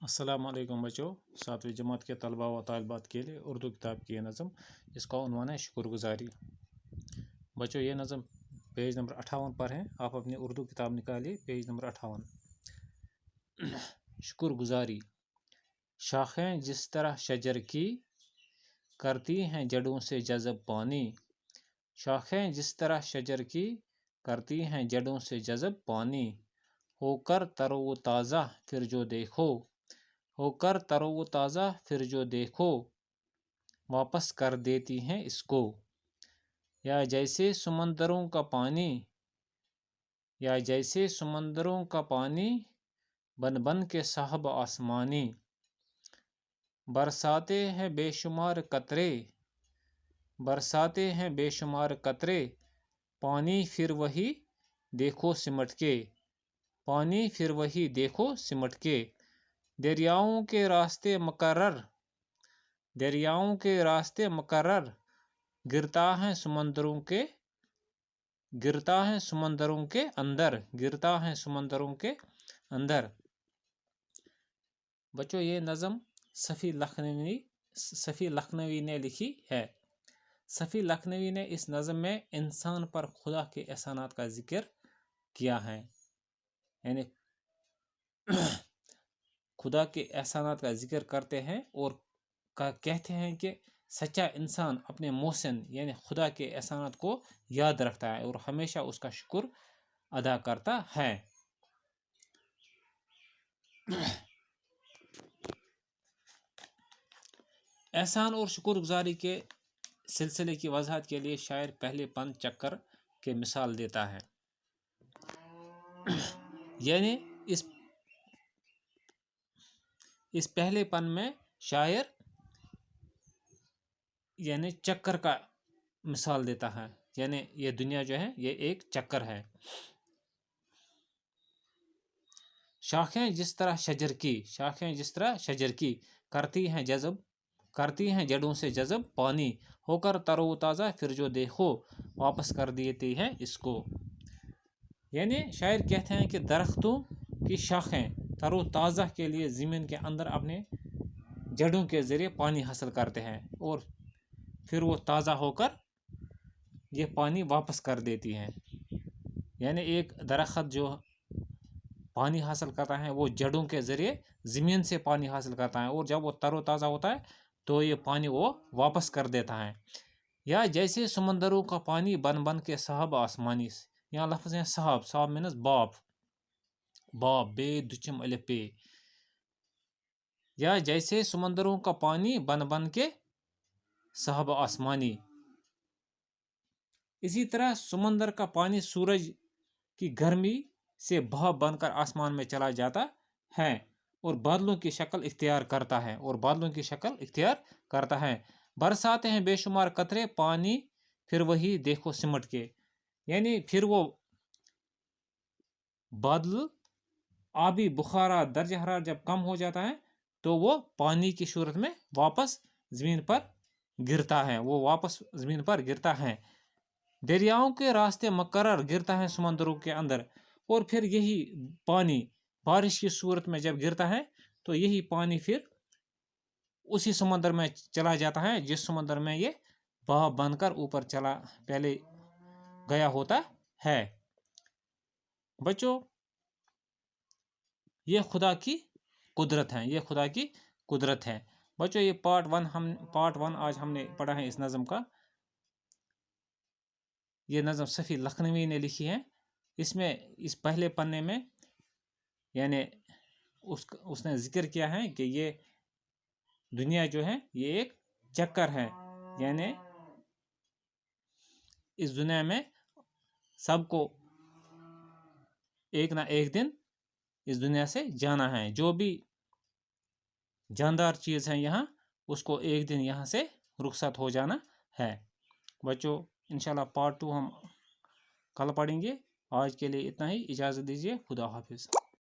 अस्सलाम वालेकुम बच्चों, सातवीं जमात के तलबा व तालिबात के लिए उर्दू किताब की ये नज़म, जिसका उन्वान है शुक्रगुजारी। बच्चों, ये नज़म पेज नंबर 58 पर है। आप अपनी उर्दू किताब निकालिए, पेज नंबर 58। शुक्रगुजारी। शाखें जिस तरह शजर की करती हैं जड़ों से जज़ब पानी। शाखें जिस तरह शजर की करती हैं जड़ों से जज़ब पानी। होकर तरो ताज़ा फिर जो देखो, होकर तरो ताज़ा फिर जो देखो, वापस कर देती हैं इसको। या जैसे समंदरों का पानी, या जैसे समंदरों का पानी, बन बन के साहब आसमानी। बरसाते हैं बेशुमार कतरे, बरसाते हैं बेशुमार कतरे, पानी फिर वही देखो सिमट के, पानी फिर वही देखो सिमट के। दरियाओं के रास्ते मुकर्रर, दरियाओं के रास्ते मुकर्रर, गिरता है समंदरों के, गिरता है समंदरों के अंदर, गिरता है समंदरों के अंदर। बच्चों, ये नज़म सफ़ी लखनवी ने लिखी है। सफ़ी लखनवी ने इस नज़म में इंसान पर खुदा के एहसानात का जिक्र किया है, यानी खुदा के एहसानात का जिक्र करते हैं और कहते हैं कि सच्चा इंसान अपने मोहसिन यानी खुदा के एहसानात को याद रखता है और हमेशा उसका शुक्र अदा करता है। एहसान और शुक्रगुजारी के सिलसिले की वजाहत के लिए शायर पहले पन चक्कर के मिसाल देता है। यानी इस पहले पन में शायर यानी चक्कर का मिसाल देता है, यानी ये दुनिया जो है ये एक चक्कर है। शाखें जिस तरह शजर की, शाखें जिस तरह शजर की करती हैं जज़ब, करती हैं जड़ों से जज़ब पानी। होकर तरोताज़ा फिर जो देखो, वापस कर देती हैं इसको। यानी शायर कहते हैं कि दरख्तों की शाखें तरोताज़ा के लिए ज़मीन के अंदर अपने जड़ों के ज़रिए पानी हासिल करते हैं और फिर वो ताज़ा होकर ये पानी वापस कर देती हैं। यानी एक दरख्त जो पानी हासिल करता है वो जड़ों के ज़रिए ज़मीन से पानी हासिल करता है और जब वो तरोताज़ा होता है तो ये पानी वो वापस कर देता है। या जैसे समंदरों का पानी बन बन के साहब आसमानी। यहाँ लफ्ज़ है साहब, साहब मीनस बाप, बाप बे दुचम अलिफ पे। या जैसे समंदरों का पानी बन बन के साहब आसमानी। इसी तरह समंदर का पानी सूरज की गर्मी से भाप बनकर आसमान में चला जाता है और बादलों की शक्ल इख्तियार करता है, और बादलों की शक्ल इख्तियार करता है। बरसाते हैं बेशुमार कतरे, पानी फिर वही देखो सिमट के। यानी फिर वो बादल आबी बुखारा दर्जा हरारत जब कम हो जाता है तो वो पानी की सूरत में वापस ज़मीन पर गिरता है, वो वापस ज़मीन पर गिरता है। दरियाओं के रास्ते मुकर्रर, गिरता है समंदरों के अंदर, और फिर यही पानी बारिश की सूरत में जब गिरता है तो यही पानी फिर उसी समंदर में चला जाता है जिस समंदर में ये भाप बनकर ऊपर चला पहले गया होता है। बच्चों, ये खुदा की कुदरत है, ये खुदा की कुदरत है। बच्चों, ये पार्ट वन आज हमने पढ़ा है इस नज़म का। ये नज़म सफ़ी लखनवी ने लिखी है। इसमें इस पहले पन्ने में यानी उसने जिक्र किया है कि ये दुनिया जो है ये एक चक्कर है, यानी इस दुनिया में सबको एक ना एक दिन इस दुनिया से जाना है। जो भी जानदार चीज़ है यहाँ उसको एक दिन यहाँ से रुखसत हो जाना है। बच्चों, इंशाल्लाह पार्ट 2 हम कल पढ़ेंगे। आज के लिए इतना ही, इजाज़त दीजिए। खुदा हाफिज़।